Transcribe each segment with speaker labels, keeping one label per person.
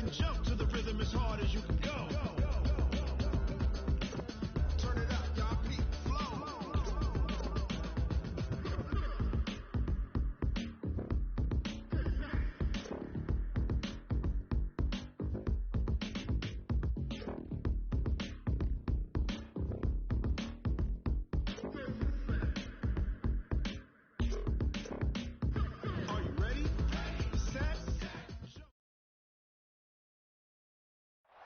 Speaker 1: and jump to the rhythm as hard as you can go. Turn it up, y'all. Beat, flow.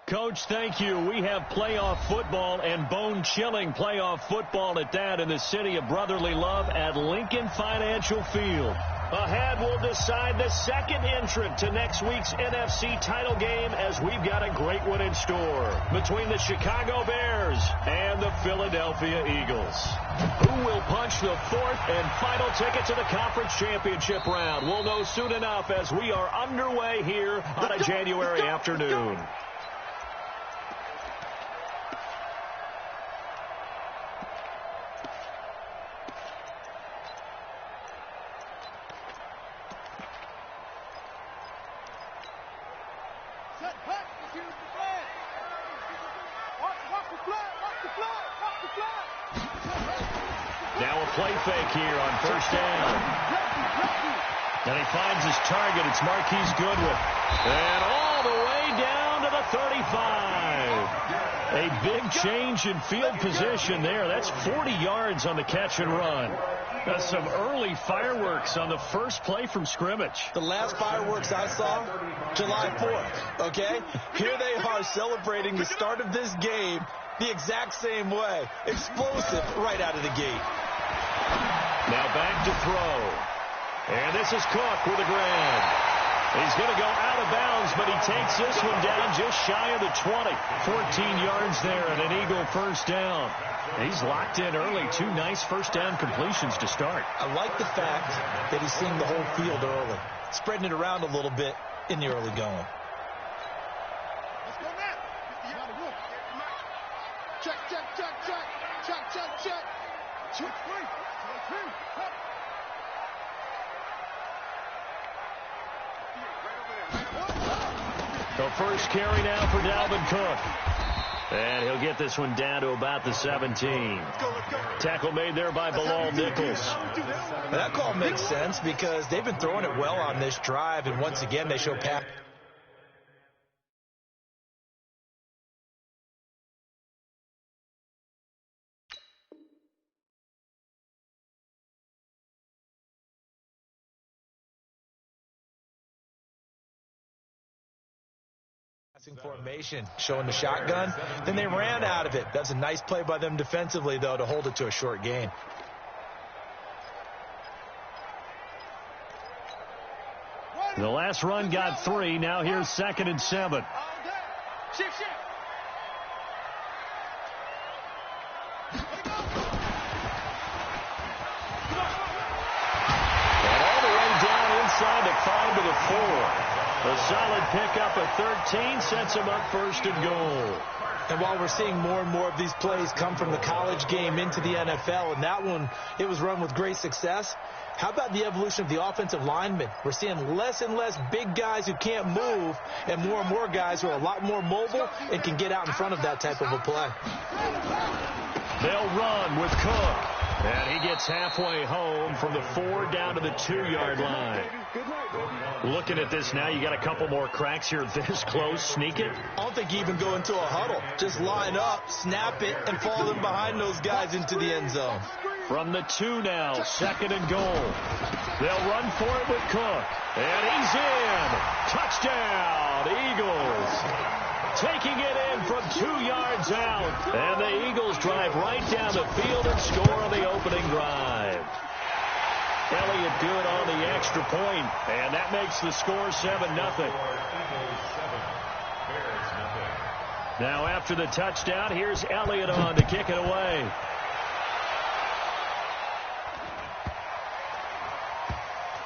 Speaker 2: Coach, thank you. We have playoff football and bone-chilling playoff football at that in the city of brotherly love at Lincoln Financial Field. Ahead, we'll decide the second entrant to next week's NFC title game as we've got a great one in store between the Chicago Bears and the Philadelphia Eagles. Who will punch the fourth and final ticket to the conference championship round? We'll know soon enough as we are underway here on a January afternoon.
Speaker 3: Now a play fake here on first down. And he finds his target. It's Marquise Goodwin. And all the way down to the 35. A big change in field position there. That's 40 yards on the catch and run. That's some early fireworks on the first play from scrimmage.
Speaker 4: The last fireworks I saw, July 4th, okay? Here they are celebrating the start of this game the exact same way. Explosive right out of the gate.
Speaker 3: Now back to throw. And this is Cook with a grab. He's going to go out of bounds, but he takes this one down just shy of the 20. 14 yards there and an Eagle first down. He's locked in early. Two nice first down completions to start.
Speaker 4: I like the fact that he's seeing the whole field early, spreading it around a little bit in the early going.
Speaker 1: Let's go now. Check, check, check, check. Check, check, check. Check, three.
Speaker 3: The first carry now for Dalvin Cook. And he'll get this one down to about the 17. Tackle made there by Bilal Nichols.
Speaker 4: That call makes sense because they've been throwing it well on this drive, and once again they show passing formation, showing the shotgun. Then they ran out of it. That's a nice play by them defensively, though, to hold it to a short gain.
Speaker 3: The last run got 3. Now here's 2nd and 7. And all the way down inside the 5 to the 4. A solid pickup of 13 sets him up 1st and goal.
Speaker 4: And while we're seeing more and more of these plays come from the college game into the NFL, and that one, it was run with great success, how about the evolution of the offensive linemen? We're seeing less and less big guys who can't move and more guys who are a lot more mobile and can get out in front of that type of a play.
Speaker 3: They'll run with Cook. And he gets halfway home from the 4 down to the 2-yard line. Looking at this now, you got a couple more cracks here this close. Sneak it.
Speaker 4: I don't think you even go into a huddle. Just line up, snap it, and fall in behind those guys into the end zone.
Speaker 3: From the 2 now, 2nd and goal. They'll run for it with Cook. And he's in. Touchdown, Eagles. Taking it in from 2 yards out. And the Eagles drive right down the field and score on the opening drive. Elliott good on the extra point, and that makes the score 7-0. Now after the touchdown, here's Elliott on to kick it away.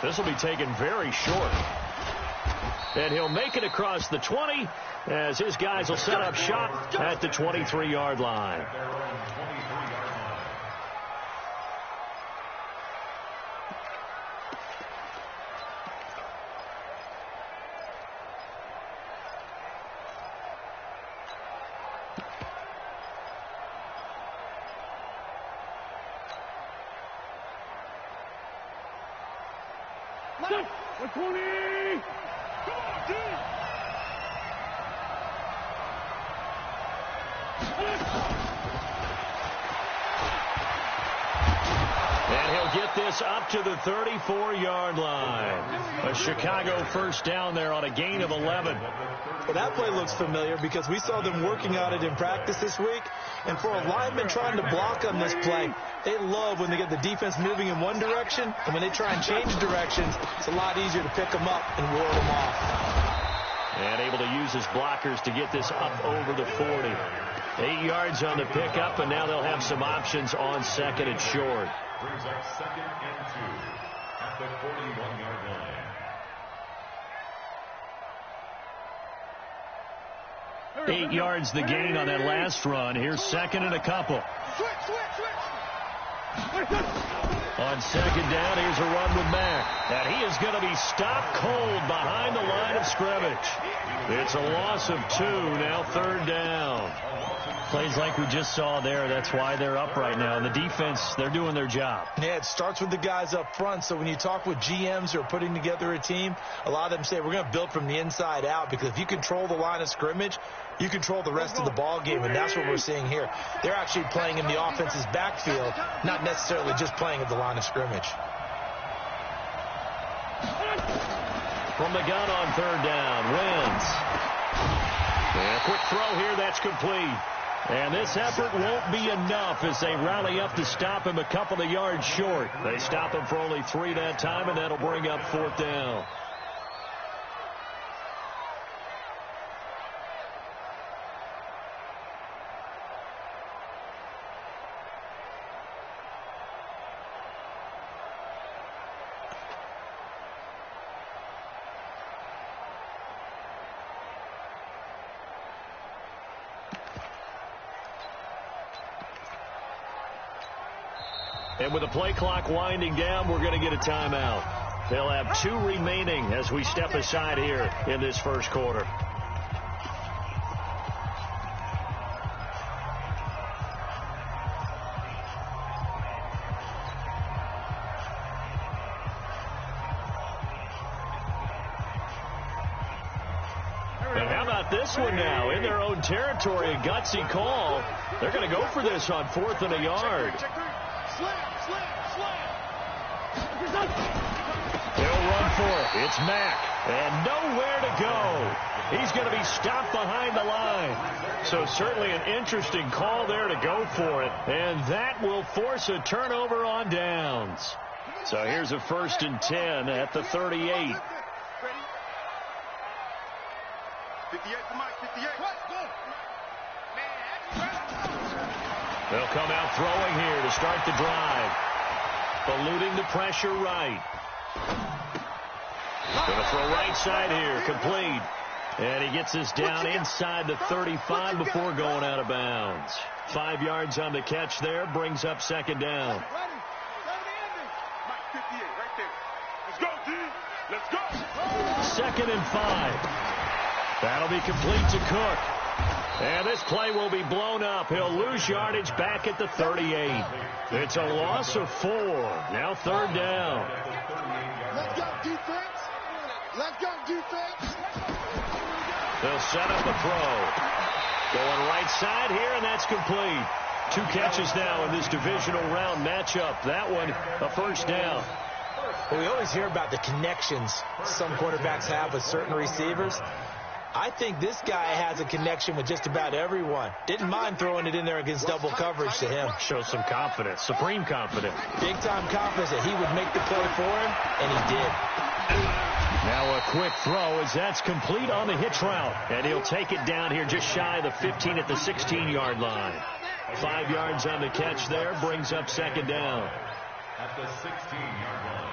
Speaker 3: This will be taken very short. And he'll make it across the 20 as his guys will set up shop at the 23-yard line.
Speaker 2: And he'll get this up to the 34-yard line. A Chicago first down there on a gain of 11.
Speaker 4: Well, that play looks familiar because we saw them working on it in practice this week. And for a lineman trying to block on this play, they love when they get the defense moving in one direction. And when they try and change directions, it's a lot easier to pick them up and ward them off.
Speaker 2: And able to use his blockers to get this up over the 40. 8 yards on the pickup, and now they'll have some options on second and short.
Speaker 3: Brings up 2nd and 2 at the 41-yard line.
Speaker 2: 8 yards the gain on that last run. Here's second and a couple. On second down, here's a run with Mack. And he is going to be stopped cold behind the line of scrimmage. It's a loss of 2, now third down. Plays like we just saw there. That's why they're up right now. And the defense, they're doing their job.
Speaker 4: Yeah, it starts with the guys up front. So when you talk with GMs who are putting together a team, a lot of them say we're going to build from the inside out, because if you control the line of scrimmage, you control the rest of the ball game, and that's what we're seeing here. They're actually playing in the offense's backfield, not necessarily just playing at the line of scrimmage.
Speaker 2: From the gun on third down, Wins. And a quick throw here, that's complete. And this effort won't be enough as they rally up to stop him a couple of yards short. They stop him for only 3 that time, and that'll bring up fourth down. And with the play clock winding down, we're going to get a timeout. They'll have 2 remaining as we step aside here in this first quarter. And how about this one now? In their own territory, a gutsy call. They're going to go for this on 4th and a yard. They'll run for it. It's Mack. And nowhere to go. He's going to be stopped behind the line. So certainly an interesting call there to go for it. And that will force a turnover on downs. So here's a 1st and 10 at the 38.
Speaker 1: 58 to Mike, 58.
Speaker 2: They'll come out throwing here to start the drive. Eluding the pressure right. Going to throw right side here, complete. And he gets this down inside the 35 before going out of bounds. 5 yards on the catch there, brings up second down.
Speaker 1: Mike, 58, right there. Let's go, D. Let's go.
Speaker 2: 2nd and 5. That'll be complete to Cook. And this play will be blown up. He'll lose yardage back at the 38. It's a loss of 4. Now third down.
Speaker 1: Let's go, defense. Let's go, defense.
Speaker 2: They'll set up a throw. Going right side here, and that's complete. 2 catches now in this divisional round matchup. That one, a first down.
Speaker 4: Well, we always hear about the connections some quarterbacks have with certain receivers. I think this guy has a connection with just about everyone. Didn't mind throwing it in there against double coverage to him.
Speaker 2: Shows some confidence, supreme confidence.
Speaker 4: Big-time confidence that he would make the play for him, and he did.
Speaker 2: Now a quick throw as that's complete on the hitch route. And he'll take it down here just shy of the 15 at the 16-yard line. 5 yards on the catch there, brings up second down.
Speaker 3: At the 16-yard line.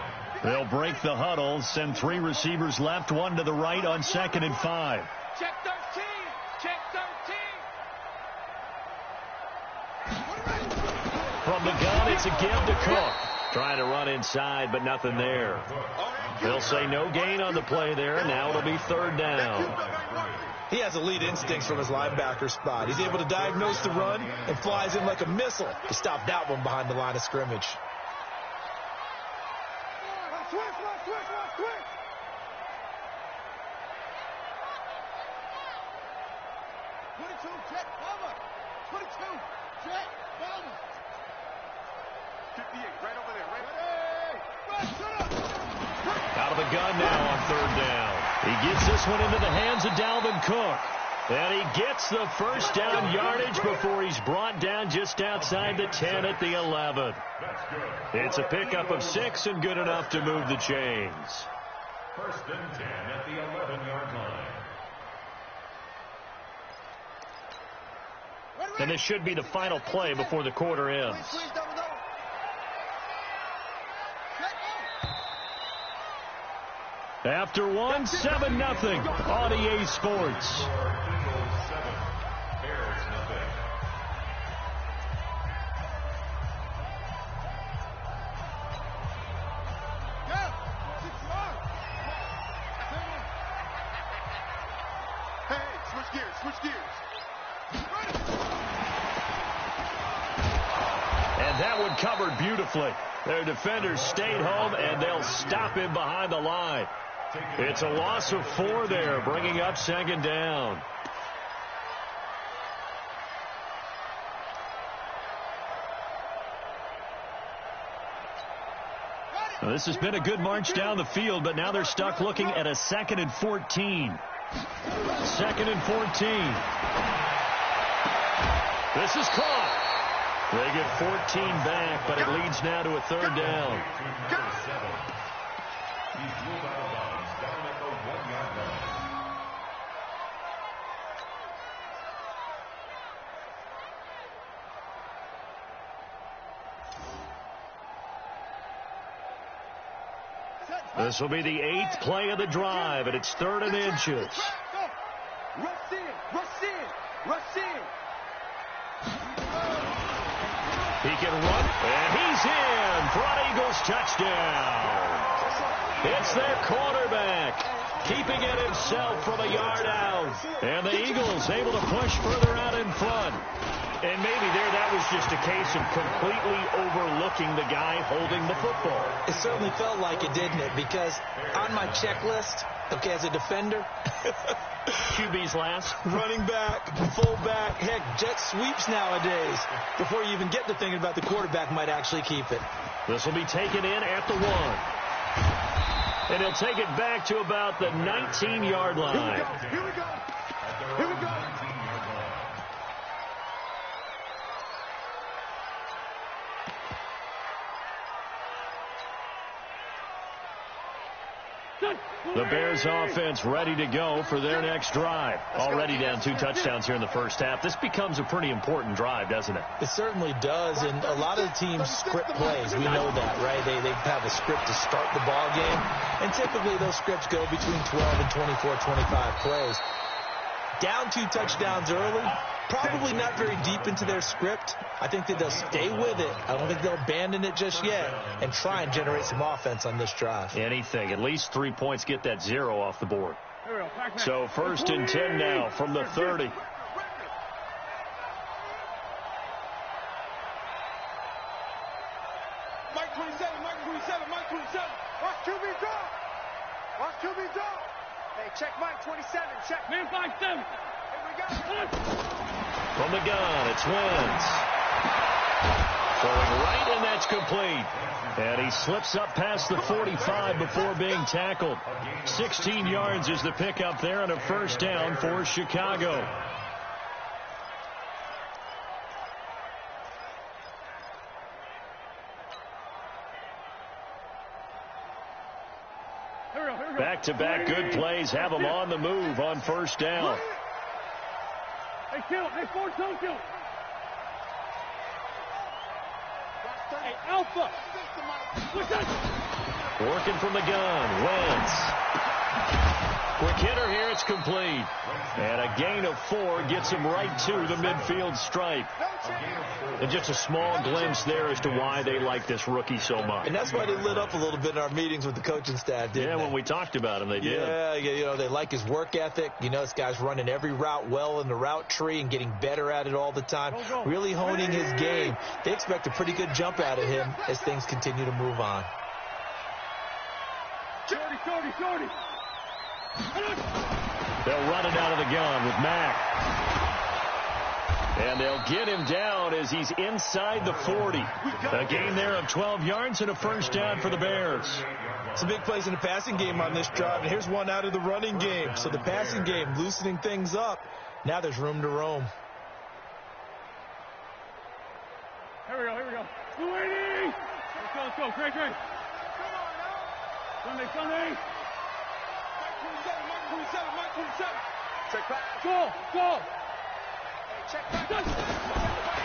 Speaker 2: They'll break the huddle, send 3 receivers left, 1 to the right on 2nd and 5.
Speaker 1: Check 13. Check 13.
Speaker 2: From the gun, it's a give to Cook. Trying to run inside, but nothing there. They'll say no gain on the play there. Now it'll be third down.
Speaker 4: He has elite instincts from his linebacker spot. He's able to diagnose the run and flies in like a missile to stop that one behind the line of scrimmage.
Speaker 2: Out of the gun now on third down. He gets this one into the hands of Dalvin Cook. And he gets the first down yardage before he's brought down just outside the 10 at the 11. It's a pickup of 6 and good enough to move the chains.
Speaker 3: First and 10 at the 11-yard line.
Speaker 2: And this should be the final play before the quarter ends. After one, 7-0 on EA Sports.
Speaker 1: Switch gears.
Speaker 2: And that one covered beautifully. Their defenders stayed home, and they'll stop him behind the line. It's a loss of 4 there, bringing up second down. Well, this has been a good march down the field, but now they're stuck looking at a 2nd and 14. 2nd and 14. This is caught. They get 14 back, but it leads now to a 3rd down.
Speaker 3: He's ruled out of bounds down at the 1-yard line.
Speaker 2: This will be the 8th play of the drive, and it's 3rd and inches.
Speaker 1: Rush in.
Speaker 2: He can run, and he's in for an Eagles touchdown. It's their quarterback, keeping it himself from a yard out. And the Eagles able to push further out in front. And maybe that was just a case of completely overlooking the guy holding the football.
Speaker 4: It certainly felt like it, didn't it? Because on my checklist, okay, as a defender,
Speaker 2: QB's last.
Speaker 4: running back, fullback, heck, jet sweeps nowadays. Before you even get to thinking about the quarterback might actually keep it.
Speaker 2: This will be taken in at the 1. And he'll take it back to about the 19-yard line.
Speaker 1: Here we go.
Speaker 2: The Bears offense ready to go for their next drive. Already down 2 touchdowns here in the first half. This becomes a pretty important drive, doesn't it?
Speaker 4: It certainly does, and a lot of the teams script plays. We know that, right? They have a script to start the ball game, and typically those scripts go between 12 and 24, 25 plays. Down 2 touchdowns early, probably not very deep into their script. I think that they'll stay with it. I don't think they'll abandon it just yet and try and generate some offense on this drive.
Speaker 2: Anything. At least 3 points get that 0 off the board. So 1st and 10 now from the 30.
Speaker 1: Mike 27. Watch QB draw. Hey, check Mike 27. Check. Man 5-7. Here we go.
Speaker 2: From the gun, it's Wentz. Throwing right, and that's complete. And he slips up past the 45 before being tackled. 16 yards is the pickup there, and a first down for Chicago. Back-to-back good plays have them on the move on first down.
Speaker 1: Hey, kill. Hey, Ford, don't kill. Hey, Alpha.
Speaker 2: Working from the gun. Wentz. Quick hitter here. It's complete. And a gain of 4 gets him right to the midfield stripe. And just a small glimpse there as to why they like this rookie so much.
Speaker 4: And that's why they lit up a little bit in our meetings with the coaching staff, didn't they?
Speaker 2: When we talked about him, they did.
Speaker 4: Yeah, you know, they like his work ethic. You know, this guy's running every route well in the route tree and getting better at it all the time, really honing his game. They expect a pretty good jump out of him as things continue to move on.
Speaker 1: Shorty.
Speaker 2: They'll run it out of the gun with Mack. And they'll get him down as he's inside the 40. A gain there of 12 yards and a first down for the Bears.
Speaker 4: Some big plays in the passing game on this drive, and here's one out of the running game. So the passing game loosening things up. Now there's room to roam.
Speaker 1: Here we go. 280. Let's go. Great. Sunday. Mike 27. Check back. Go. Check back.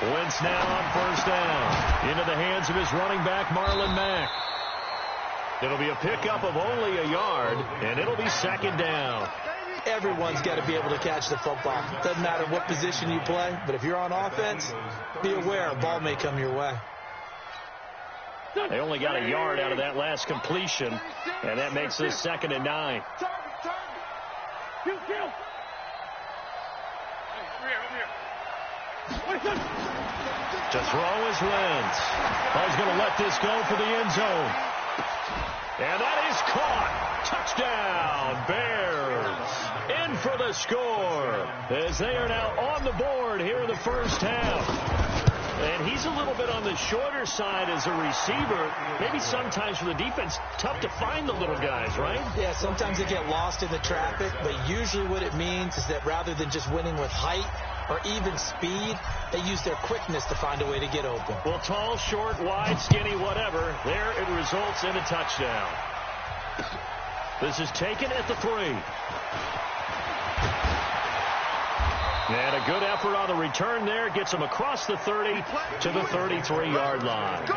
Speaker 2: Wentz now on first down. Into the hands of his running back, Marlon Mack. It'll be a pickup of only a yard, and it'll be second down.
Speaker 4: Everyone's got to be able to catch the football. Doesn't matter what position you play, but if you're on offense, be aware a ball may come your way.
Speaker 2: They only got a yard out of that last completion, and that makes this 2nd and 9.
Speaker 1: Kill.
Speaker 2: To throw is Wentz. He's going to let this go for the end zone. And that is caught. Touchdown, Bears. In for the score as they are now on the board here in the first half. And he's a little bit on the shorter side as a receiver. Maybe sometimes for the defense, tough to find the little guys, right?
Speaker 4: Yeah, sometimes they get lost in the traffic, but usually what it means is that rather than just winning with height or even speed, they use their quickness to find a way to get open.
Speaker 2: Well, tall, short, wide, skinny, whatever, there it results in a touchdown. This is taken at the 3. And a good effort on the return there. Gets him across the 30 to the 33-yard line.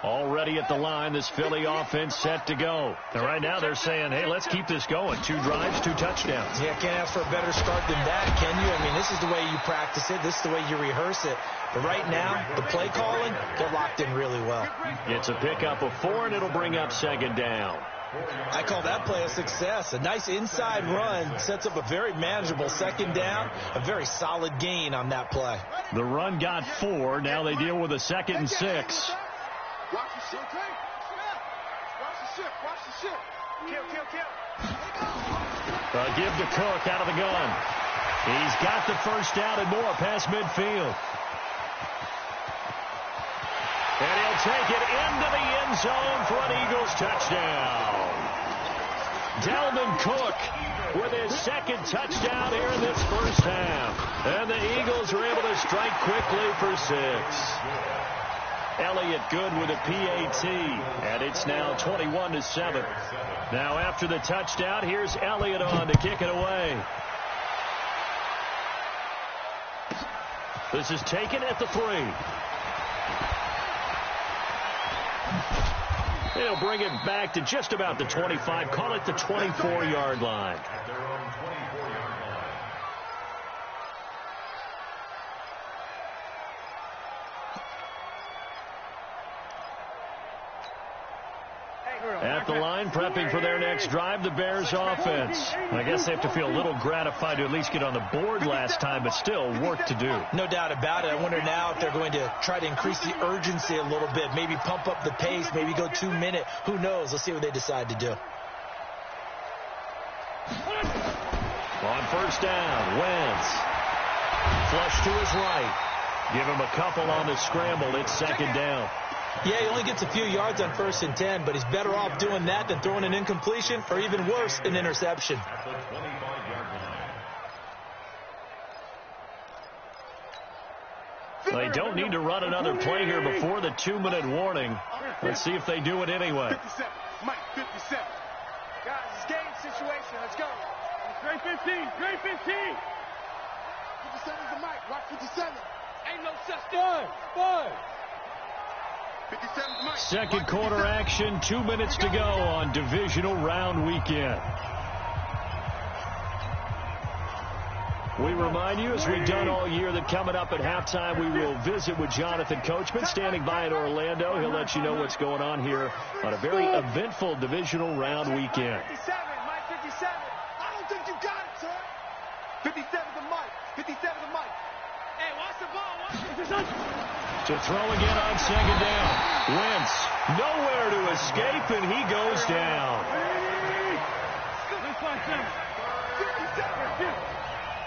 Speaker 2: Already at the line, this Philly offense set to go. And right now they're saying, hey, let's keep this going. 2 drives, 2 touchdowns.
Speaker 4: Yeah, can't ask for a better start than that, can you? I mean, this is the way you practice it. This is the way you rehearse it. But right now, the play calling, they're locked in really well.
Speaker 2: It's a pickup of 4, and it'll bring up 2nd down.
Speaker 4: I call that play a success. A nice inside run sets up a very manageable 2nd down, a very solid gain on that play.
Speaker 2: The run got 4. Now they deal with a 2nd and 6.
Speaker 1: Watch the shit. Watch the shit. Kill.
Speaker 2: A give to Cook out of the gun. He's got the first down and more past midfield. And he'll take it into the end zone for an Eagles touchdown. Dalvin Cook with his 2nd touchdown here in this first half. And the Eagles are able to strike quickly for 6. Elliott good with a PAT, and it's now 21-7. Now after the touchdown, here's Elliott on to kick it away. This is taken at the 3. They'll bring it back to just about the 25, call it the 24-yard line. At the line, prepping for their next drive, the Bears offense. I guess they have to feel a little gratified to at least get on the board last time, but still work to do.
Speaker 4: No doubt about it. I wonder now if they're going to try to increase the urgency a little bit, maybe pump up the pace, maybe go 2 minute. Who knows? Let's see what they decide to do.
Speaker 2: On first down, Wentz. Flush to his right. Give him a couple on the scramble. It's 2nd down.
Speaker 4: Yeah, he only gets a few yards on 1st and 10, but he's better off doing that than throwing an incompletion or even worse, an interception.
Speaker 2: They don't need to run another play here before the 2-minute warning. Let's see if they do it anyway.
Speaker 1: 57. Mike, 57. Guys, it's game situation. Let's go. Great 15. 57's the Mike. Watch 57. Ain't no such thing. 5. 57's Mike.
Speaker 2: Second quarter action, 2 minutes to go on divisional round weekend. We remind you, as we've done all year, that coming up at halftime, we will visit with Jonathan Coachman, standing by in Orlando. He'll let you know what's going on here on a very eventful divisional round weekend.
Speaker 1: 57, Mike 57. I don't think you got it, sir. 57 to Mike. 57 to Mike. Hey, watch the ball. Watch it.
Speaker 2: To throw again on second down. Wentz nowhere to escape, and he goes down.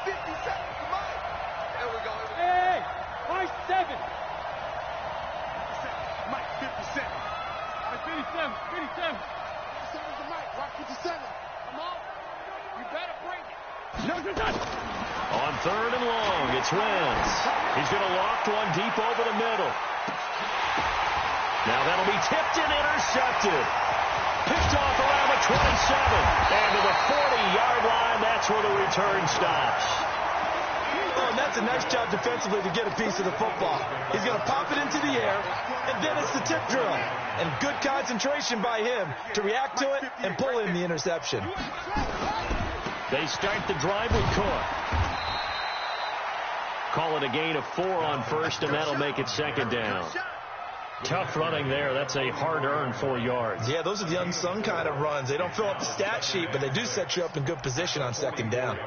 Speaker 1: 57 to Mike. There we go. Hey, Mike 7. Mike 57. Mike 57. 57 to Mike. Rock 57. Come on. You better bring it. No, you're done.
Speaker 2: On third and long, it's Wentz. He's going to loft one deep over the middle. Now that'll be tipped and intercepted. Picked off around the 27. And to the 40-yard line, that's where the return stops.
Speaker 4: Oh, and that's a nice job defensively to get a piece of the football. He's going to pop it into the air, and then it's the tip drill. And good concentration by him to react to it and pull in the interception.
Speaker 2: They start the drive with Cook. Call it a gain of 4 on first, and that'll make it second down. Tough running there. That's a hard-earned 4 yards.
Speaker 4: Yeah, those are the unsung kind of runs. They don't fill up the stat sheet, but they do set you up in good position on second down.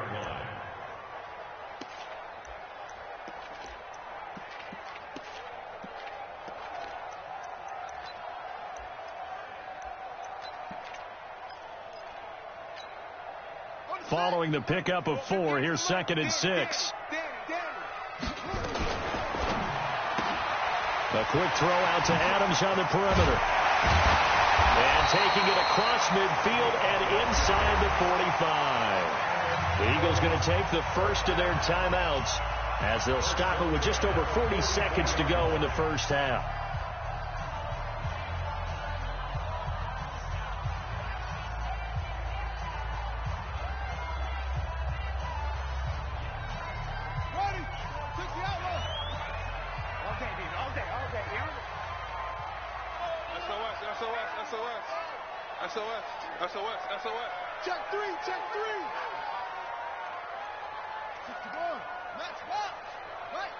Speaker 2: Following the pickup of 4, here's second and 6. A quick throw out to Adams on the perimeter. And taking it across midfield and inside the 45. The Eagles going to take the first of their timeouts as they'll stop it with just over 40 seconds to go in the first half.
Speaker 1: SOS. Check 3. Let's walk. Right.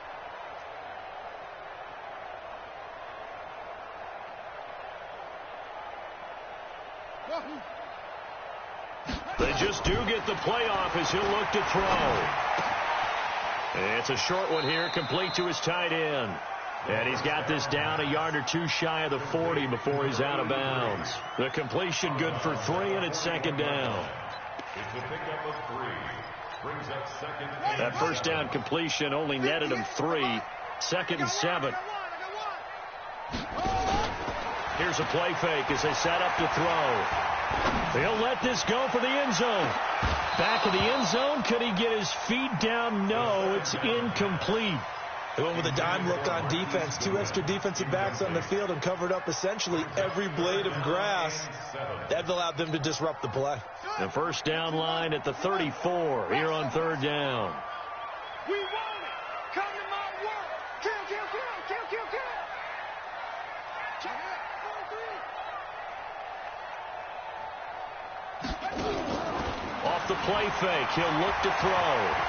Speaker 2: They just do get the playoff as he'll look to throw. It's a short one here, complete to his tight end. And he's got this down a yard or 2 shy of the 40 before he's out of bounds. The completion good for 3, and it's second down.
Speaker 3: It's a pickup of 3. Brings up second.
Speaker 2: That first down completion only netted him 3. Second and 7. Here's a play fake as they set up to throw. They'll let this go for the end zone. Back of the end zone. Could he get his feet down? No, it's incomplete.
Speaker 4: They went with a dime look on defense. 2 extra defensive backs on the field and covered up essentially every blade of grass. That allowed them to disrupt the play.
Speaker 2: The first down line at the 34 here on third down.
Speaker 1: We want it. Come to my work. Kill. Check it. 4-3.
Speaker 2: Off the play fake, he'll look to throw.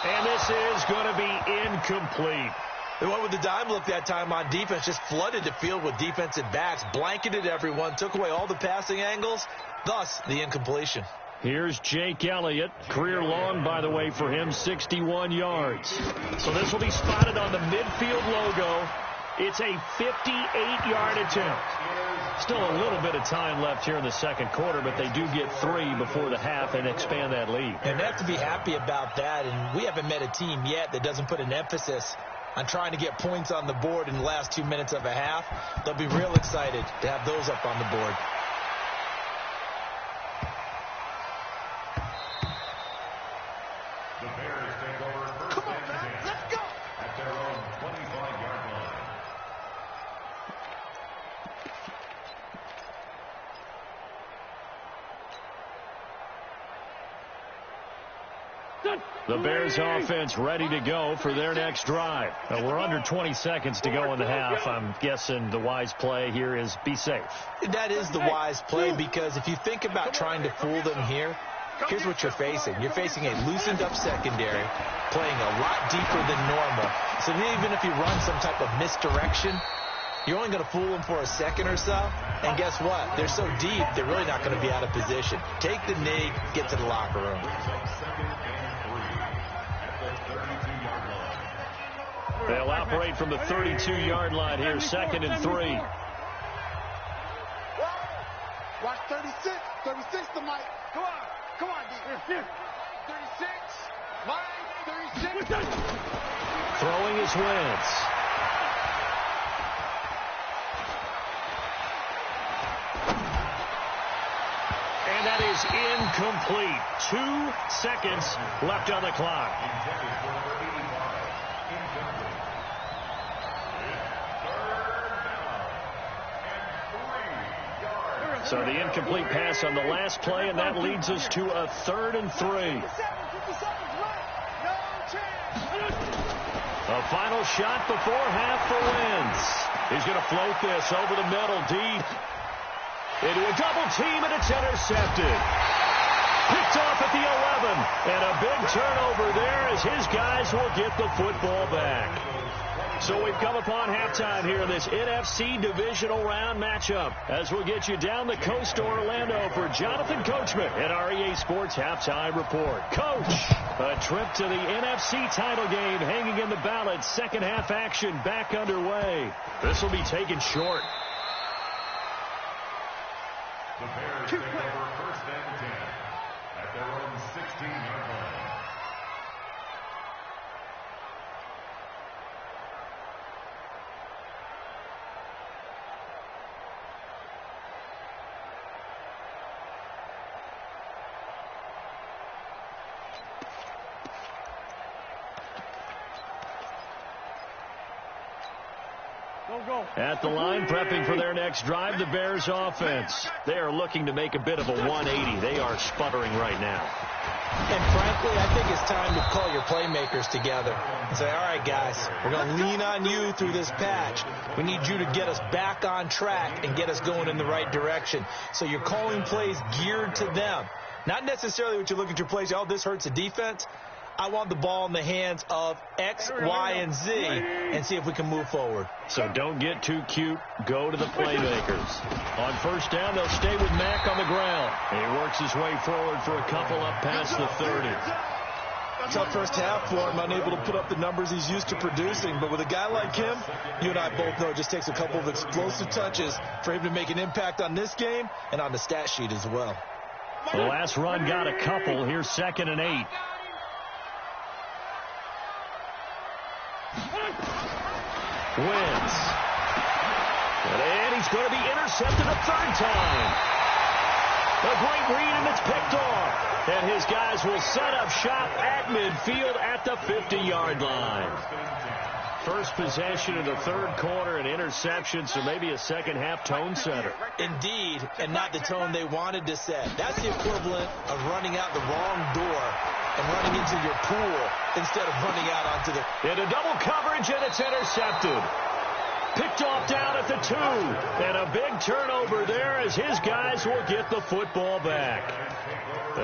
Speaker 2: And this is going to be incomplete.
Speaker 4: They went with the dime look that time on defense, just flooded the field with defensive backs, blanketed everyone, took away all the passing angles, thus the incompletion.
Speaker 2: Here's Jake Elliott. Career long, by the way, for him, 61 yards. So this will be spotted on the midfield logo. It's a 58-yard attempt. Still a little bit of time left here in the second quarter, but they do get 3 before the half and expand that lead.
Speaker 4: And they have to be happy about that, and we haven't met a team yet that doesn't put an emphasis on trying to get points on the board in the last 2 minutes of a half. They'll be real excited to have those up on the board.
Speaker 3: The Bears take over first and 10.
Speaker 1: Let's go.
Speaker 3: At their own 25-yard line.
Speaker 2: The Bears offense ready to go for their next drive. We're under 20 seconds to go in the half. I'm guessing the wise play here is be safe.
Speaker 4: That is the wise play, because if you think about trying to fool them here, here's what you're facing. You're facing a loosened up secondary, playing a lot deeper than normal. So even if you run some type of misdirection, you're only going to fool them for a second or so. And guess what? They're so deep, they're really not going to be out of position. Take the knee, get to the locker room.
Speaker 2: They'll operate from the 32-yard line here, 2nd and 3.
Speaker 1: Watch 36. 36 to Mike. Come on. Come on, D. 36. Mike, 36.
Speaker 2: Throwing is Wentz. And that is incomplete. 2 seconds left on the clock. So the incomplete pass on the last play, and that leads us to a 3rd and 3. A final shot before half for Wentz. He's going to float this over the middle, deep. Into a double team, and it's intercepted. Picked off at the 11. And a big turnover there as his guys will get the football back. So we've come upon halftime here in this NFC divisional round matchup, as we'll get you down the coast to Orlando for Jonathan Coachman at our EA Sports Halftime Report. Coach, a trip to the NFC title game hanging in the balance. Second half action back underway. This will be taken short.
Speaker 3: The Bears take over 1st and 10 at their own 16-yard line.
Speaker 2: At the line, prepping for their next drive, the Bears offense. They are looking to make a bit of a 180. They are sputtering right now.
Speaker 4: And frankly, I think it's time to call your playmakers together and say, all right, guys, we're going to lean on you through this patch. We need you to get us back on track and get us going in the right direction. So you're calling plays geared to them. Not necessarily what you look at your plays, oh, this hurts the defense. I want the ball in the hands of X, Y, and Z and see if we can move forward.
Speaker 2: So don't get too cute. Go to the playmakers. On 1st down, they'll stay with Mack on the ground. He works his way forward for a couple up past the 30.
Speaker 4: Tough first half for him, unable to put up the numbers he's used to producing. But with a guy like him, you and I both know it just takes a couple of explosive touches for him to make an impact on this game and on the stat sheet as well.
Speaker 2: The last run got a couple. Here's 2nd and 8. Wins. And he's going to be intercepted a 3rd time. A great read, and it's picked off. And his guys will set up shop at midfield at the 50-yard line. First possession of the 3rd quarter, an interception, so maybe a second half tone setter.
Speaker 4: Indeed, and not the tone they wanted to set. That's the equivalent of running out the wrong door and running into your pool instead of running out onto the...
Speaker 2: Into double coverage, and it's intercepted. Picked off down at the 2. And a big turnover there as his guys will get the football back.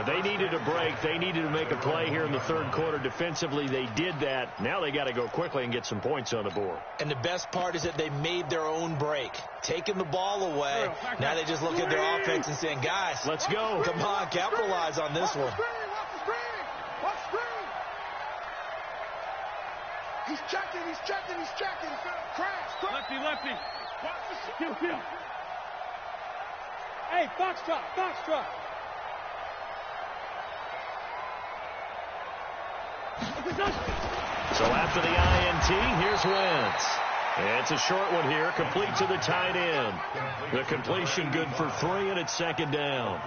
Speaker 2: They needed a break. They needed to make a play here in the 3rd quarter. Defensively, they did that. Now they got to go quickly and get some points on the board.
Speaker 4: And the best part is that they made their own break. Taking the ball away. Now they just look at their offense and saying, guys,
Speaker 2: let's go.
Speaker 4: Come on, capitalize on this one.
Speaker 1: He's checking. Crash. Lefty. Watch the... Hey, Foxtrot.
Speaker 2: So after the INT, here's Wentz. It's a short one here, complete to the tight end. The completion good for 3, and it's 2nd down.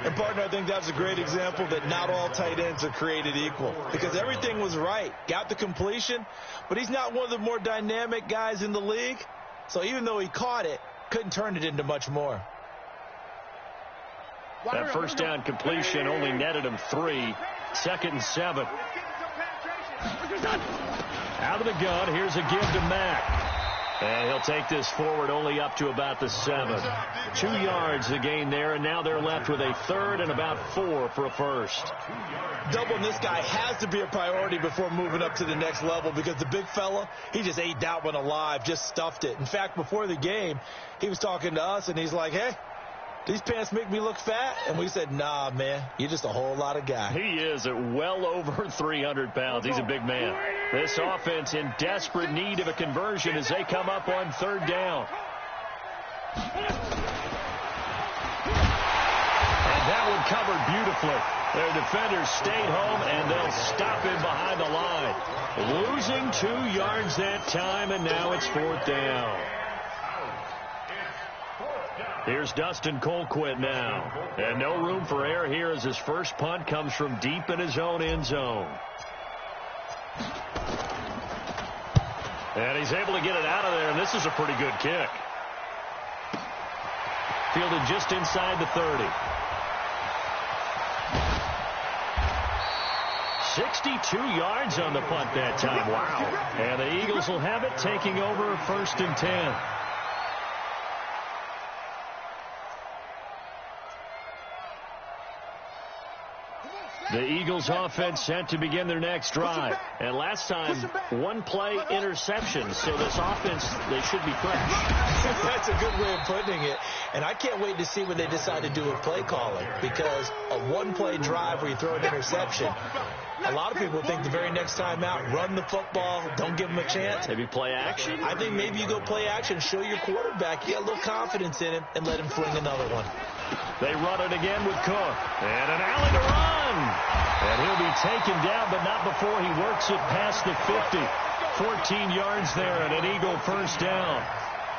Speaker 4: And, partner, I think that's a great example that not all tight ends are created equal, because everything was right. Got the completion, but he's not one of the more dynamic guys in the league. So even though he caught it, couldn't turn it into much more.
Speaker 2: That first down completion only netted him 3. 2nd and 7. Out of the gun, here's a give to Mack. And he'll take this forward only up to about the 7. 2 yards the gain there, and now they're left with a 3rd and about 4 for a first.
Speaker 4: Doubling this guy has to be a priority before moving up to the next level, because the big fella, he just ate that one alive, just stuffed it. In fact, before the game, he was talking to us, and he's like, hey, these pants make me look fat? And we said, nah, man, you're just a whole lot of guy.
Speaker 2: He is at well over 300 pounds. He's a big man. This offense in desperate need of a conversion as they come up on 3rd down. And that one covered beautifully. Their defenders stayed home, and they'll stop him behind the line. Losing 2 yards that time, and now it's 4th down. Here's Dustin Colquitt now. And no room for error here as his first punt comes from deep in his own end zone. And he's able to get it out of there, and this is a pretty good kick. Fielded just inside the 30. 62 yards on the punt that time. Wow. And the Eagles will have it, taking over 1st and 10. The Eagles offense set to begin their next drive. And last time, 1-play interception. So this offense, they should be fresh.
Speaker 4: That's a good way of putting it. And I can't wait to see when they decide to do a play calling, because a 1-play drive where you throw an interception, a lot of people think the very next time out, run the football, don't give them a chance.
Speaker 2: Maybe play action?
Speaker 4: I think maybe you go play action, show your quarterback you got a little confidence in him, and let him fling another one.
Speaker 2: They run it again with Cook. And an alley to run. And he'll be taken down, but not before he works it past the 50. 14 yards there and an Eagle first down.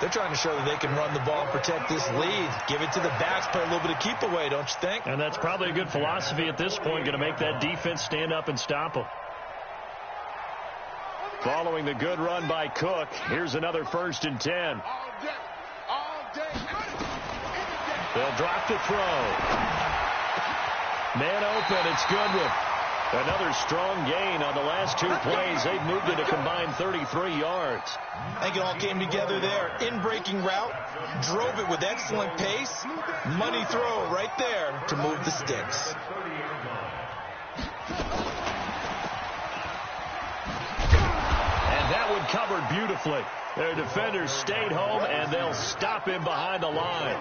Speaker 4: They're trying to show that they can run the ball and protect this lead. Give it to the backs, play a little bit of keep away, don't you think?
Speaker 2: And that's probably a good philosophy at this point, going to make that defense stand up and stop them. Following the good run by Cook, here's another 1st and 10. They'll drop the throw. Man open, it's Goodwin. Another strong gain on the last 2 plays. They've moved it a combined 33 yards.
Speaker 4: I think it all came together there. In-breaking route, drove it with excellent pace. Money throw right there to move the sticks.
Speaker 2: And that one covered beautifully. Their defenders stayed home, and they'll stop him behind the line.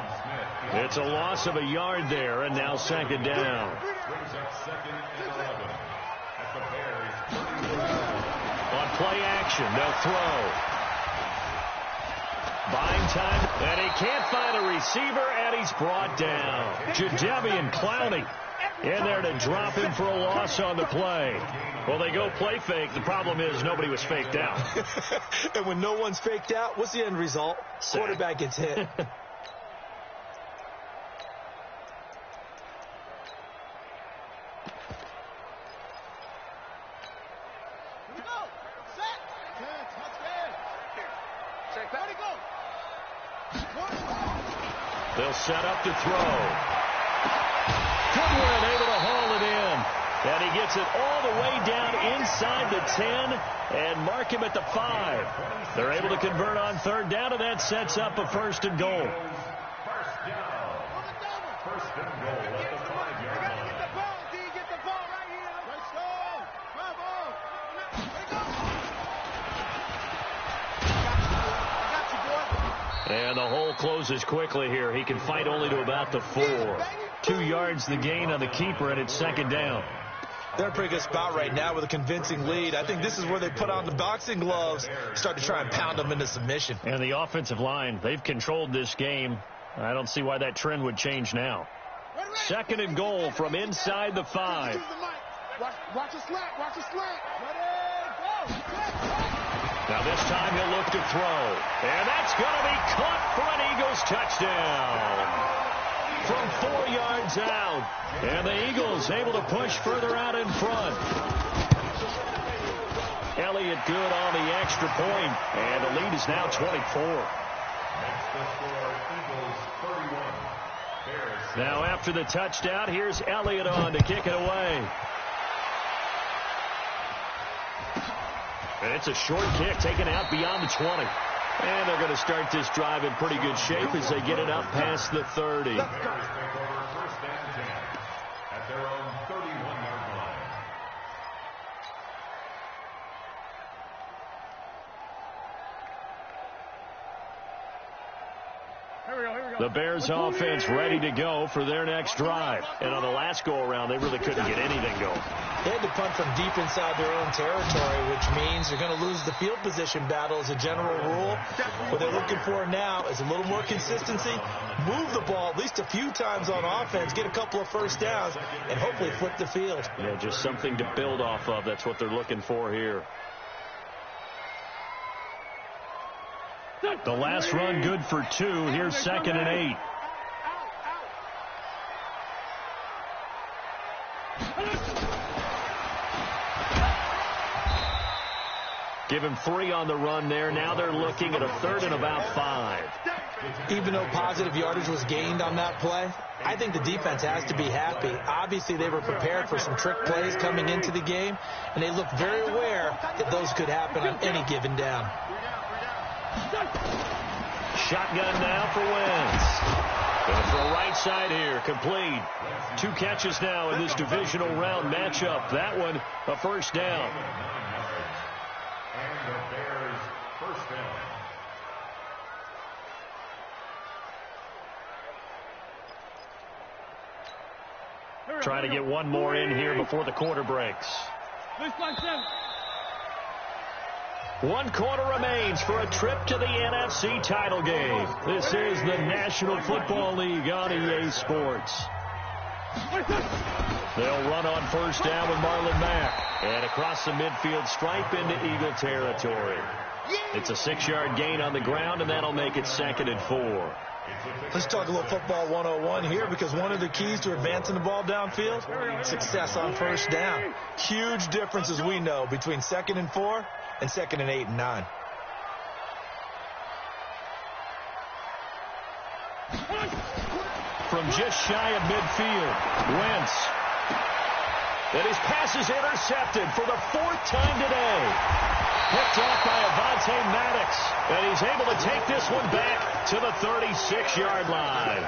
Speaker 2: It's a loss of a yard there, and now 2nd down. On play action, they'll throw. Buying time, and he can't find a receiver, and he's brought down. Jadeveon Clowney in there to drop him for a loss on the play. Well, they go play fake. The problem is nobody was faked out.
Speaker 4: And when no one's faked out, what's the end result?
Speaker 2: Sack.
Speaker 4: Quarterback gets hit.
Speaker 2: They'll set up to throw. Goodwin able to haul it in. And he gets it all the way down inside the 10 and mark him at the 5. They're able to convert on 3rd down, and that sets up a 1st and goal.
Speaker 1: First and goal at the 5-yard line. Get the ball, D. Get the ball right here. Let's go. Bravo.
Speaker 2: And the hole closes quickly here. He can fight only to about the 4. 2 yards the gain on the keeper, and it's 2nd down.
Speaker 4: They're in a pretty good spot right now with a convincing lead. I think this is where they put on the boxing gloves, start to try and pound them into submission.
Speaker 2: And the offensive line, they've controlled this game. I don't see why that trend would change now. 2nd and goal from inside the 5.
Speaker 1: Watch a slant. Watch a slant.
Speaker 2: Now this time he'll look to throw. And that's going to be caught for an Eagles touchdown. From 4 yards out. And the Eagles able to push further out in front. Elliott good on the extra point. And the lead is now 24.
Speaker 3: Next to score, Eagles 31.
Speaker 2: Now after the touchdown, here's Elliott on to kick it away. And it's a short kick taken out beyond the 20. And they're going to start this drive in pretty good shape as they get it up past the 30. The Bears offense ready to go for their next drive. And on the last go-around, they really couldn't get anything going.
Speaker 4: They had to punt from deep inside their own territory, which means they're going to lose the field position battle as a general rule. What they're looking for now is a little more consistency, move the ball at least a few times on offense, get a couple of first downs, and hopefully flip the field.
Speaker 2: Yeah, just something to build off of. That's what they're looking for here. The last run good for 2. Here's 2nd and 8. Give him 3 on the run there. Now they're looking at a 3rd and about 5.
Speaker 4: Even though positive yardage was gained on that play, I think the defense has to be happy. Obviously, they were prepared for some trick plays coming into the game, and they looked very aware that those could happen on any given down.
Speaker 2: Shotgun now for Wentz. Going for a right side here. Complete. 2 catches now in this divisional round matchup. That one, a first down.
Speaker 3: And the Bears first down.
Speaker 2: Trying to get one more in here before the quarter breaks. 1 quarter remains for a trip to the NFC title game. This is the National Football League on EA Sports. They'll run on first down with Marlon Mack. And across the midfield stripe into Eagle territory. It's a 6-yard gain on the ground, and that'll make it 2nd and 4.
Speaker 4: Let's talk a little football 101 here, because one of the keys to advancing the ball downfield, success on first down. Huge difference, as we know, between 2nd and 4 and 2nd and 8 and 9.
Speaker 2: From just shy of midfield, Wentz. And his pass is intercepted for the 4th time today. Picked off by Avonte Maddox. And he's able to take this one back to the 36-yard line.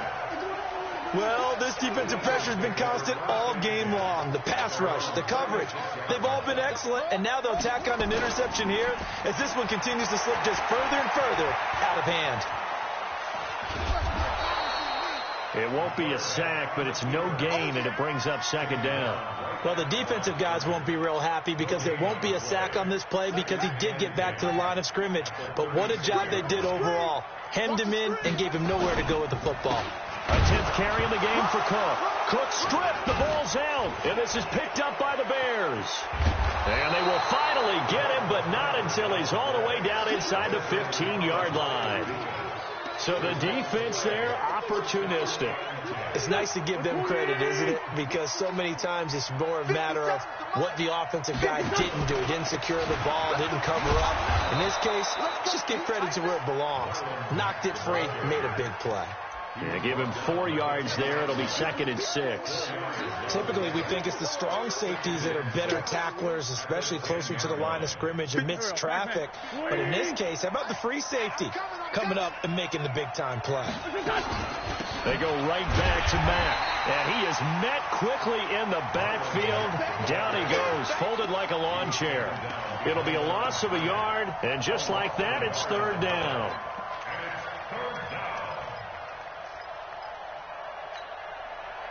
Speaker 4: Well, this defensive pressure has been constant all game long. The pass rush, the coverage, they've all been excellent. And now they'll tack on an interception here as this one continues to slip just further and further out of hand.
Speaker 2: It won't be a sack, but it's no gain, and it brings up 2nd down.
Speaker 4: Well, the defensive guys won't be real happy because there won't be a sack on this play because he did get back to the line of scrimmage. But what a job they did overall. Hemmed him in and gave him nowhere to go with the football.
Speaker 2: A 10th carry in the game for Cook. Cook stripped. The ball's out. And this is picked up by the Bears. And they will finally get him, but not until he's all the way down inside the 15-yard line. So the defense there, opportunistic.
Speaker 4: It's nice to give them credit, isn't it? Because so many times it's more a matter of what the offensive guy didn't do. He didn't secure the ball, didn't cover up. In this case, let's just give credit to where it belongs. Knocked it free, made a big play.
Speaker 2: Yeah, give him 4 yards there. It'll be 2nd and 6.
Speaker 4: Typically, we think it's the strong safeties that are better tacklers, especially closer to the line of scrimmage amidst traffic. But in this case, how about the free safety coming up and making the big-time play?
Speaker 2: They go right back to Mack. And he is met quickly in the backfield. Down he goes, folded like a lawn chair. It'll be a loss of a yard, and just like that, it's 3rd down.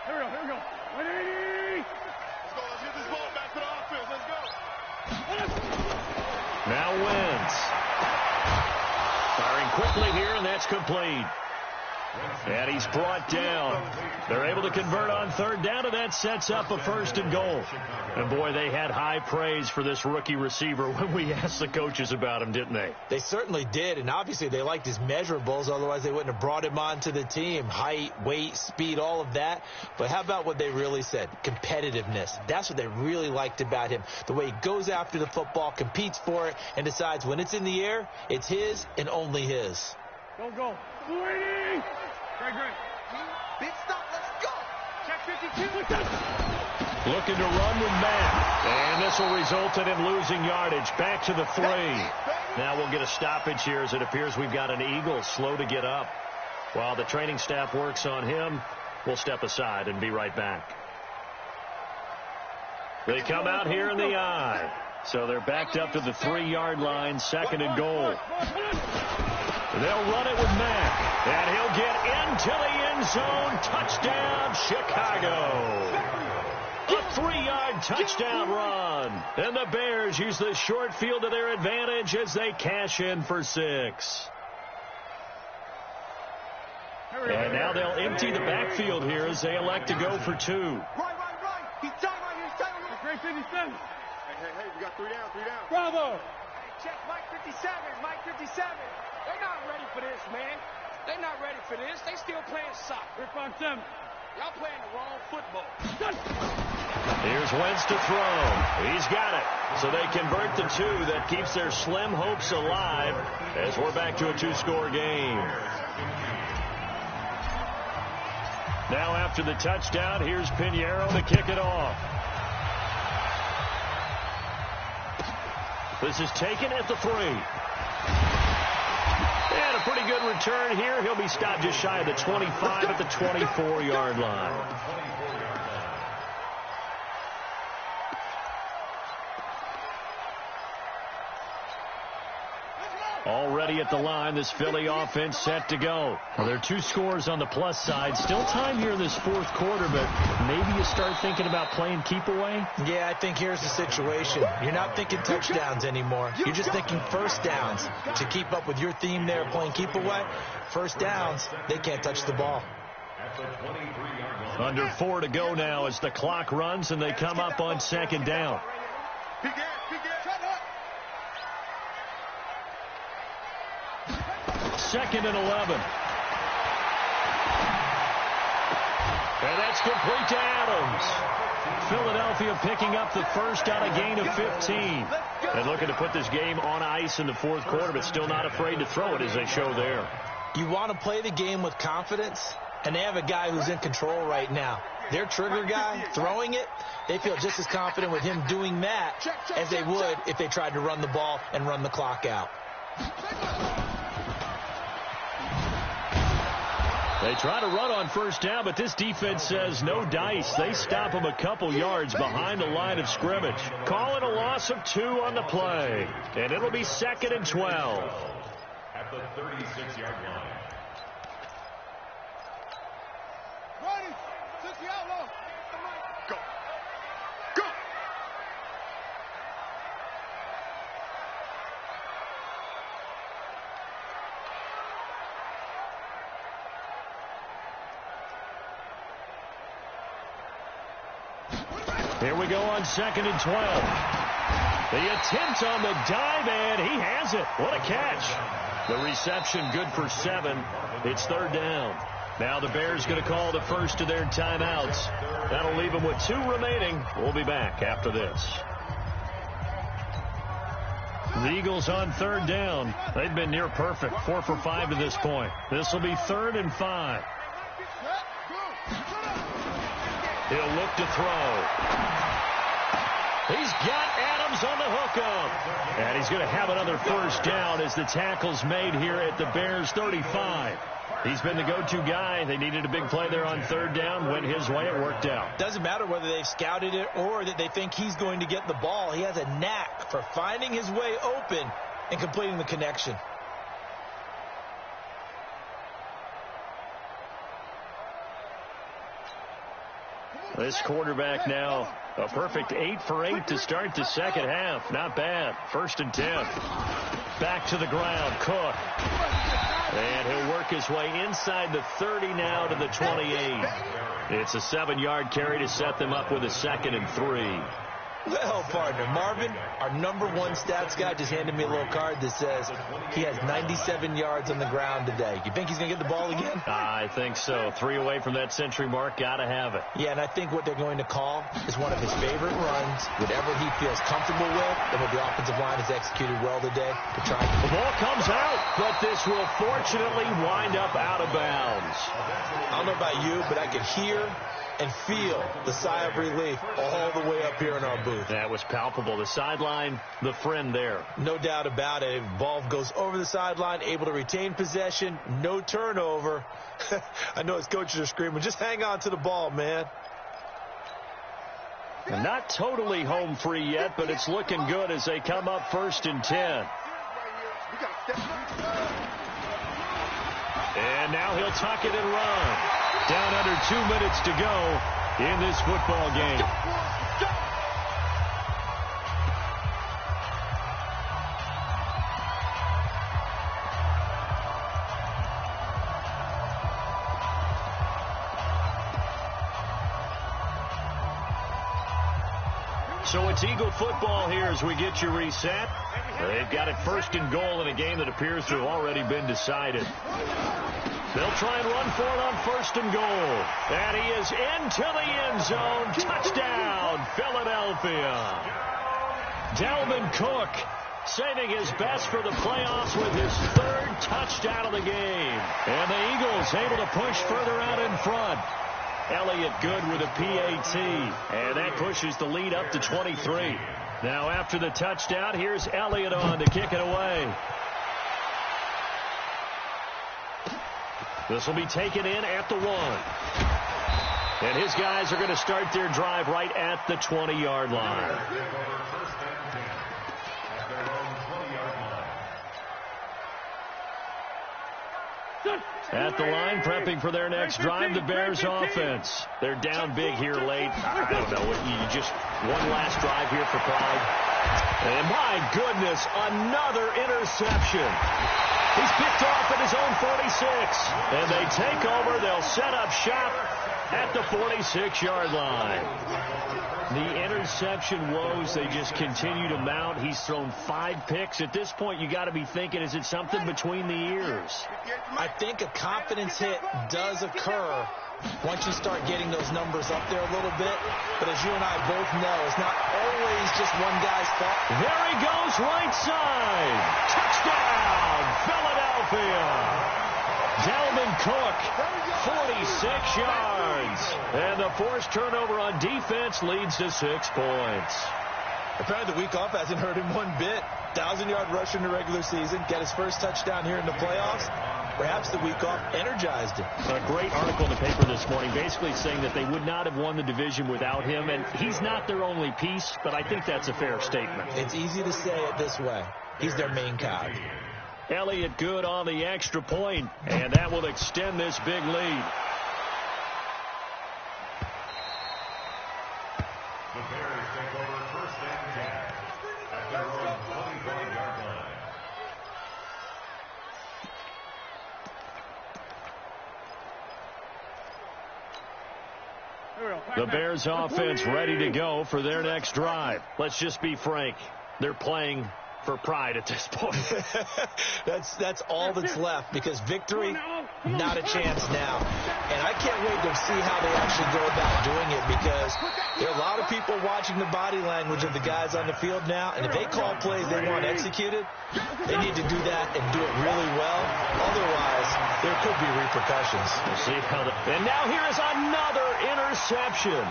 Speaker 1: Here we go. 180. Let's go. Let's get this ball back to the offense. Let's go.
Speaker 2: Now Wentz. Firing quickly here, and that's complete. And he's brought down. They're able to convert on 3rd down, and that sets up a 1st and goal. And, boy, they had high praise for this rookie receiver when we asked the coaches about him, didn't they?
Speaker 4: They certainly did, and obviously they liked his measurables. Otherwise, they wouldn't have brought him onto the team. Height, weight, speed, all of that. But how about what they really said? Competitiveness. That's what they really liked about him. The way he goes after the football, competes for it, and decides when it's in the air, it's his and only his.
Speaker 1: Go. 280. Great. Big stop, let's go. Check 52.
Speaker 2: Looking to run with Mack. And this will result in him losing yardage. Back to the 3. Now we'll get a stoppage here as it appears we've got an Eagle slow to get up. While the training staff works on him, we'll step aside and be right back. They come out here in the I. So they're backed up to the 3-yard line, 2nd and goal. They'll run it with Mack, and he'll get into the end zone. Touchdown, Chicago. A 3-yard touchdown run. And the Bears use the short field to their advantage as they cash in for 6. And now they'll empty the backfield here as they elect to go for 2.
Speaker 1: Right. He's tight right here. He's tight right here. Great 57. Hey, we got 3 down. Bravo. Hey, check Mike 57. Mike 57. They're not ready for this, man. They're not ready for this. They still playing soccer. Rip on 7. Y'all playing the wrong football.
Speaker 2: Here's Wentz to throw. He's got it. So they convert the 2. That keeps their slim hopes alive as we're back to a 2-score game. Now after the touchdown, here's Pinheiro to kick it off. This is taken at the 3. And a pretty good return here. He'll be stopped just shy of the 25 at the 24-yard line. Already at the line, this Philly offense set to go. Well, there are 2 scores on the plus side. Still time here in this 4th quarter, but maybe you start thinking about playing keep away?
Speaker 4: Yeah, I think here's the situation. You're not thinking touchdowns anymore. You're just thinking first downs. To keep up with your theme there, playing keep away, first downs, they can't touch the ball.
Speaker 2: Under 4 to go now as the clock runs and they come up on 2nd down. 2nd and 11. And that's complete to Adams. Philadelphia picking up the first on a gain of 15. And looking to put this game on ice in the 4th quarter, but still not afraid to throw it as they show there.
Speaker 4: You want to play the game with confidence, and they have a guy who's in control right now. Their trigger guy throwing it, they feel just as confident with him doing that as they would if they tried to run the ball and run the clock out.
Speaker 2: They try to run on first down, but this defense says no dice. They stop them a couple yards behind the line of scrimmage. Call it a loss of 2 on the play. And it'll be 2nd and 12.
Speaker 3: At the 36-yard line.
Speaker 1: Ready. 60 outlaw. Go.
Speaker 2: Here we go on 2nd and 12. The attempt on the dive, and he has it. What a catch. The reception good for 7. It's 3rd down. Now the Bears going to call the first of their timeouts. That'll leave them with 2 remaining. We'll be back after this. The Eagles on 3rd down. They've been near perfect, 4 for 5 to this point. This will be 3rd and 5. He'll look to throw. He's got Adams on the hookup. And he's going to have another first down as the tackle's made here at the Bears 35. He's been the go-to guy. They needed a big play there on 3rd down. Went his way. It worked out.
Speaker 4: Doesn't matter whether they've scouted it or that they think he's going to get the ball. He has a knack for finding his way open and completing the connection.
Speaker 2: This quarterback now a perfect 8 for 8 to start the 2nd half. Not bad. 1st and 10. Back to the ground. Cook. And he'll work his way inside the 30 now to the 28. It's a 7-yard carry to set them up with a 2nd and 3.
Speaker 4: Well, partner, Marvin, our number 1 stats guy, just handed me a little card that says he has 97 yards on the ground today. You think he's going to get the ball again?
Speaker 2: I think so. 3 away from that century mark. Got to have it.
Speaker 4: Yeah, and I think what they're going to call is one of his favorite runs, whatever he feels comfortable with, and what the offensive line has executed well today to try.
Speaker 2: The ball comes out, but this will fortunately wind up out of bounds.
Speaker 4: I don't know about you, but I could hear and feel the sigh of relief all the way up here in our booth.
Speaker 2: That was palpable. The sideline, the friend there.
Speaker 4: No doubt about it. Ball goes over the sideline, able to retain possession, no turnover. I know his coaches are screaming, just hang on to the ball, man.
Speaker 2: Not totally home free yet, but it's looking good as they come up 1st and 10. And now he'll tuck it and run. Down under 2 minutes to go in this football game. So it's Eagle football here as we get you reset. They've got it 1st and goal in a game that appears to have already been decided. They'll try and run for it on 1st and goal. And he is into the end zone. Touchdown, Philadelphia. Dalvin Cook saving his best for the playoffs with his 3rd touchdown of the game. And the Eagles able to push further out in front. Elliott good with a PAT. And that pushes the lead up to 23. Now after the touchdown, here's Elliott on to kick it away. This will be taken in at the 1. And his guys are going to start their drive right at the 20-yard line. At the line, prepping for their next drive, the Bears offense. They're down big here late. I don't know. You just one last drive here for Pride. And my goodness, another interception. He's picked off at his own 46. And they take over. They'll set up shop at the 46-yard line. The interception woes, they just continue to mount. He's thrown 5 picks. At this point, you got to be thinking, is it something between the ears?
Speaker 4: I think a confidence hit does occur once you start getting those numbers up there a little bit. But as you and I both know, it's not always just one guy's fault.
Speaker 2: There he goes, right side. Touchdown, Philadelphia. Dalvin Cook, 46 yards. And the forced turnover on defense leads to 6 points.
Speaker 4: Apparently the week off hasn't hurt him one bit. 1,000-yard rusher in the regular season. Got his first touchdown here in the playoffs. Perhaps the week off energized him.
Speaker 2: A great article in the paper this morning basically saying that they would not have won the division without him. And he's not their only piece, but I think that's a fair statement.
Speaker 4: It's easy to say it this way. He's their main cog.
Speaker 2: Elliott good on the extra point, and that will extend this big lead.
Speaker 3: The Bears take over 1st and 10 at their own 25-yard line.
Speaker 2: The Bears offense ready to go for their next drive. Let's just be frank. They're playing for pride at this point.
Speaker 4: That's all that's left, because victory, not a chance now. And I can't wait to see how they actually go about doing it, because there are a lot of people watching the body language of the guys on the field now, and if they call plays they want executed, they need to do that and do it really well. Otherwise, there could be repercussions.
Speaker 2: We'll see how and now here is another interception.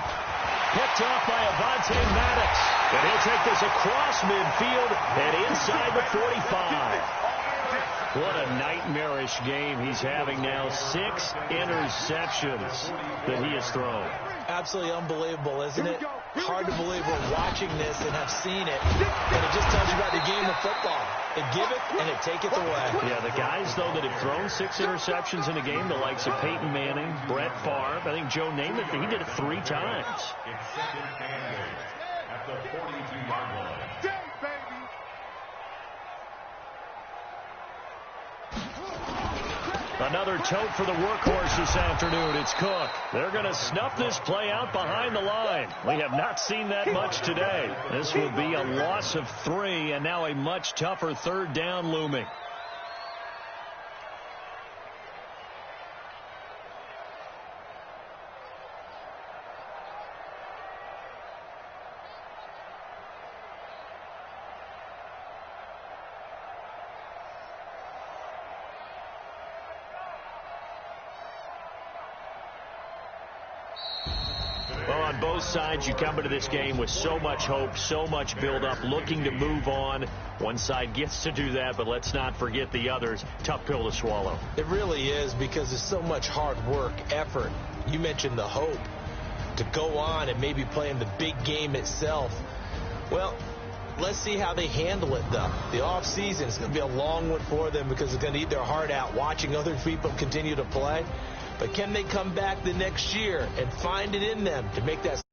Speaker 2: Picked off by Avonte Maddox. And he'll take this across midfield and inside the 45. What a nightmarish game he's having now. 6 interceptions that he has thrown.
Speaker 4: Absolutely unbelievable, isn't it? Hard to believe we're watching this and have seen it. And it just tells you about the game of football. They give it and they take it away.
Speaker 2: Yeah, the guys, though, that have thrown 6 interceptions in a game, the likes of Peyton Manning, Brett Favre, I think Joe Namath, he did it 3 times.
Speaker 3: It's 2nd and 8 at the 42-yard line.
Speaker 2: Another tote for the workhorse this afternoon. It's Cook. They're going to snuff this play out behind the line. We have not seen that much today. This will be a loss of 3, and now a much tougher 3rd down looming. on both sides, you come into this game with so much hope, so much build-up, looking to move on. One side gets to do that, but let's not forget the others. Tough pill to swallow.
Speaker 4: It really is, because there's so much hard work, effort. You mentioned the hope to go on and maybe play in the big game itself. Well, let's see how they handle it, though. The offseason is going to be a long one for them because they're going to eat their heart out watching other people continue to play. But can they come back the next year and find it in them to make that